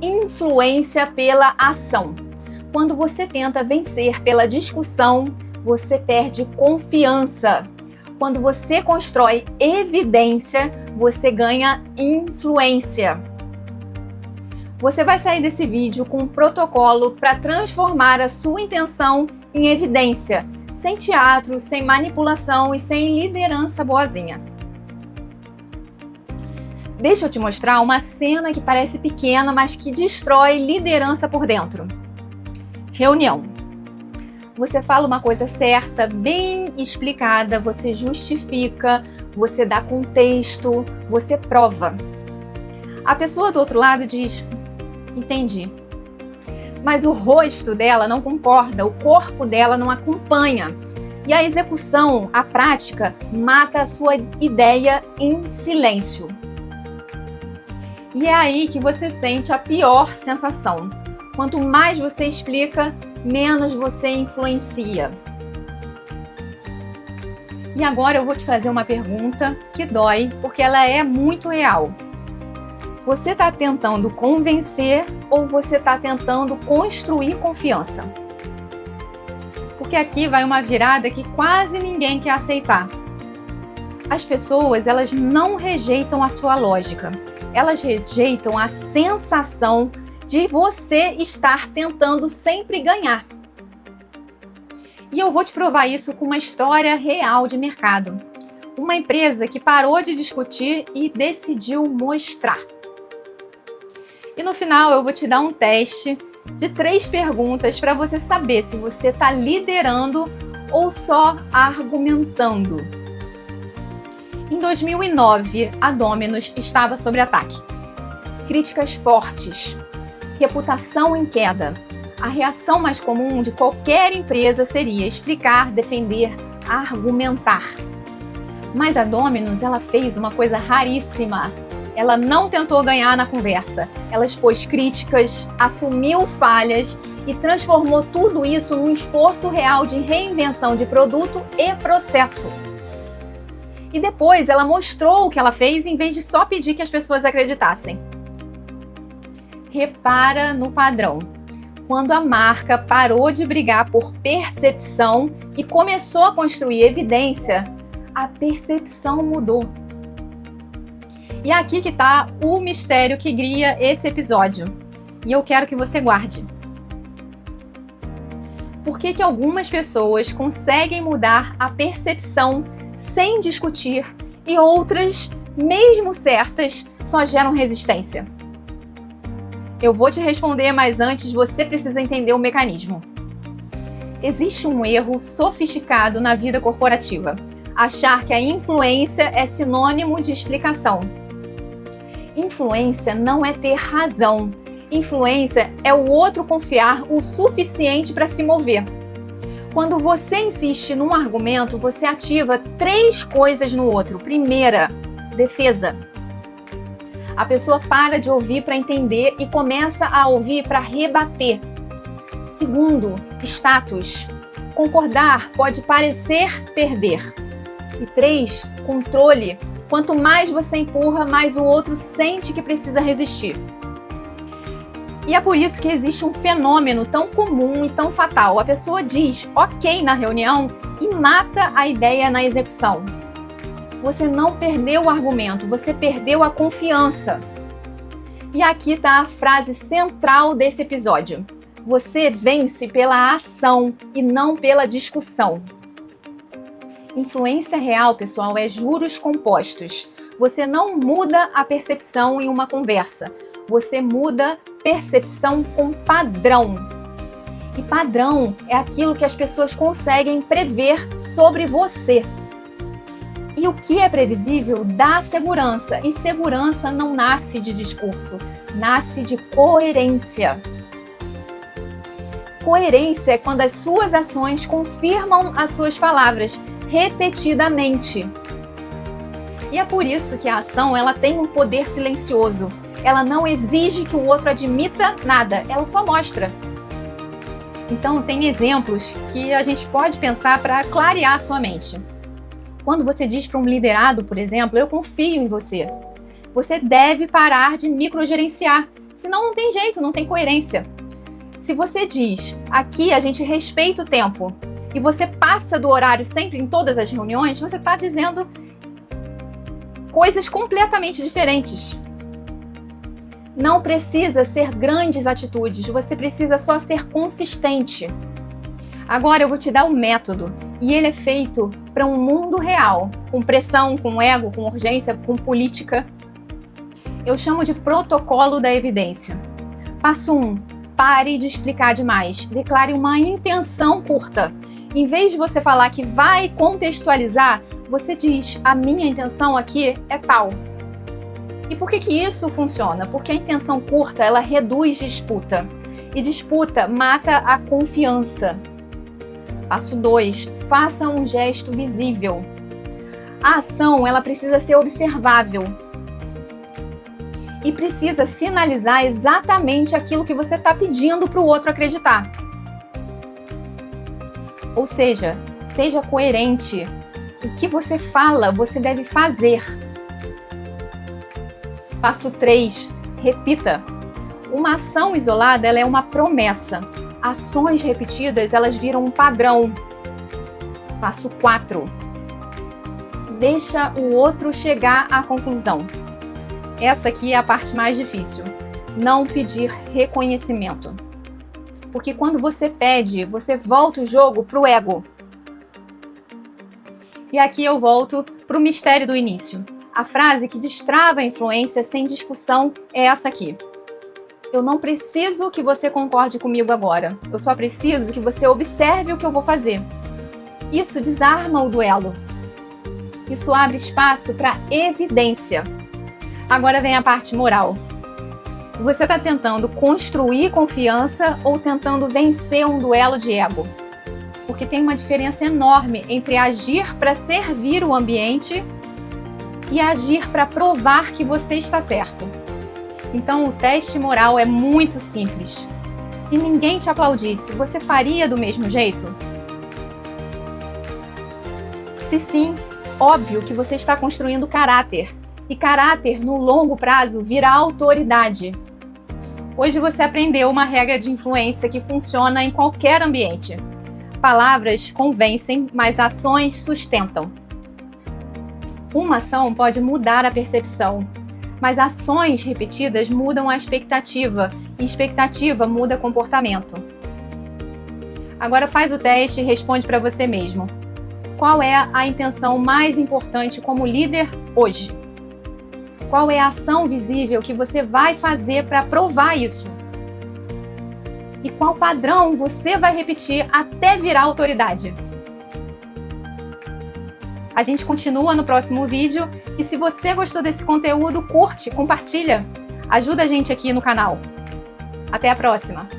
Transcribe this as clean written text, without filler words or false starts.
influência pela ação. Quando você tenta vencer pela discussão, você perde confiança. Quando você constrói evidência, você ganha influência. Você vai sair desse vídeo com um protocolo para transformar a sua intenção em evidência, sem teatro, sem manipulação e sem liderança boazinha. Deixa eu te mostrar uma cena que parece pequena, mas que destrói liderança por dentro. Reunião. Você fala uma coisa certa, bem explicada, você justifica, você dá contexto, você prova. A pessoa do outro lado diz: entendi. Mas o rosto dela não concorda, o corpo dela não acompanha. E a execução, a prática, mata a sua ideia em silêncio. E é aí que você sente a pior sensação. Quanto mais você explica, menos você influencia. E agora eu vou te fazer uma pergunta que dói, porque ela é muito real. Você está tentando convencer ou você está tentando construir confiança? Porque aqui vai uma virada que quase ninguém quer aceitar. As pessoas, elas não rejeitam a sua lógica. Elas rejeitam a sensação de você estar tentando sempre ganhar. E eu vou te provar isso com uma história real de mercado. Uma empresa que parou de discutir e decidiu mostrar. E no final eu vou te dar um teste de 3 perguntas para você saber se você está liderando ou só argumentando. Em 2009, a Domino's estava sob ataque. Críticas fortes, reputação em queda. A reação mais comum de qualquer empresa seria explicar, defender, argumentar. Mas a Domino's, ela fez uma coisa raríssima. Ela não tentou ganhar na conversa. Ela expôs críticas, assumiu falhas e transformou tudo isso num esforço real de reinvenção de produto e processo. E depois ela mostrou o que ela fez em vez de só pedir que as pessoas acreditassem. Repara no padrão. Quando a marca parou de brigar por percepção e começou a construir evidência, a percepção mudou. E é aqui que está o mistério que guia esse episódio. E eu quero que você guarde. Por que algumas pessoas conseguem mudar a percepção sem discutir e outras, mesmo certas, só geram resistência? Eu vou te responder, mas antes você precisa entender o mecanismo. Existe um erro sofisticado na vida corporativa: achar que a influência é sinônimo de explicação. Influência não é ter razão. Influência é o outro confiar o suficiente para se mover. Quando você insiste num argumento, você ativa 3 coisas no outro. Primeira, defesa. A pessoa para de ouvir para entender e começa a ouvir para rebater. Segundo, status. Concordar pode parecer perder. E 3, controle. Quanto mais você empurra, mais o outro sente que precisa resistir. E é por isso que existe um fenômeno tão comum e tão fatal. A pessoa diz ok na reunião e mata a ideia na execução. Você não perdeu o argumento, você perdeu a confiança. E aqui está a frase central desse episódio. Você vence pela ação e não pela discussão. Influência real, pessoal, é juros compostos. Você não muda a percepção em uma conversa. Você muda percepção com padrão. E padrão é aquilo que as pessoas conseguem prever sobre você. E o que é previsível dá segurança. E segurança não nasce de discurso, nasce de coerência. Coerência é quando as suas ações confirmam as suas palavras repetidamente. E é por isso que a ação ela tem um poder silencioso. Ela não exige que o outro admita nada, ela só mostra. Então, tem exemplos que a gente pode pensar para clarear a sua mente. Quando você diz para um liderado, por exemplo, eu confio em você. Você deve parar de microgerenciar. Senão não tem jeito, não tem coerência. Se você diz, aqui a gente respeita o tempo, e você passa do horário sempre em todas as reuniões, você está dizendo coisas completamente diferentes. Não precisa ser grandes atitudes, você precisa só ser consistente. Agora eu vou te dar o método, e ele é feito para um mundo real, com pressão, com ego, com urgência, com política. Eu chamo de protocolo da evidência. Passo 1. Pare de explicar demais. Declare uma intenção curta. Em vez de você falar que vai contextualizar, você diz, a minha intenção aqui é tal. E por que isso funciona? Porque a intenção curta, ela reduz disputa. E disputa mata a confiança. Passo 2. Faça um gesto visível. A ação, ela precisa ser observável. E precisa sinalizar exatamente aquilo que você está pedindo para o outro acreditar. Ou seja coerente. O que você fala, você deve fazer. Passo 3. Repita. Uma ação isolada, ela é uma promessa. Ações repetidas, elas viram um padrão. Passo 4. Deixa o outro chegar à conclusão. Essa aqui é a parte mais difícil. Não pedir reconhecimento. Porque quando você pede, você volta o jogo pro ego. E aqui eu volto pro mistério do início. A frase que destrava a influência sem discussão é essa aqui. Eu não preciso que você concorde comigo agora. Eu só preciso que você observe o que eu vou fazer. Isso desarma o duelo. Isso abre espaço para evidência. Agora vem a parte moral. Você está tentando construir confiança ou tentando vencer um duelo de ego? Porque tem uma diferença enorme entre agir para servir o ambiente e agir para provar que você está certo. Então o teste moral é muito simples. Se ninguém te aplaudisse, você faria do mesmo jeito? Se sim, óbvio que você está construindo caráter. E caráter, no longo prazo, vira autoridade. Hoje você aprendeu uma regra de influência que funciona em qualquer ambiente. Palavras convencem, mas ações sustentam. Uma ação pode mudar a percepção, mas ações repetidas mudam a expectativa, e expectativa muda comportamento. Agora faz o teste e responde para você mesmo. Qual é a intenção mais importante como líder hoje? Qual é a ação visível que você vai fazer para provar isso? E qual padrão você vai repetir até virar autoridade? A gente continua no próximo vídeo e se você gostou desse conteúdo, curte, compartilha. Ajuda a gente aqui no canal. Até a próxima!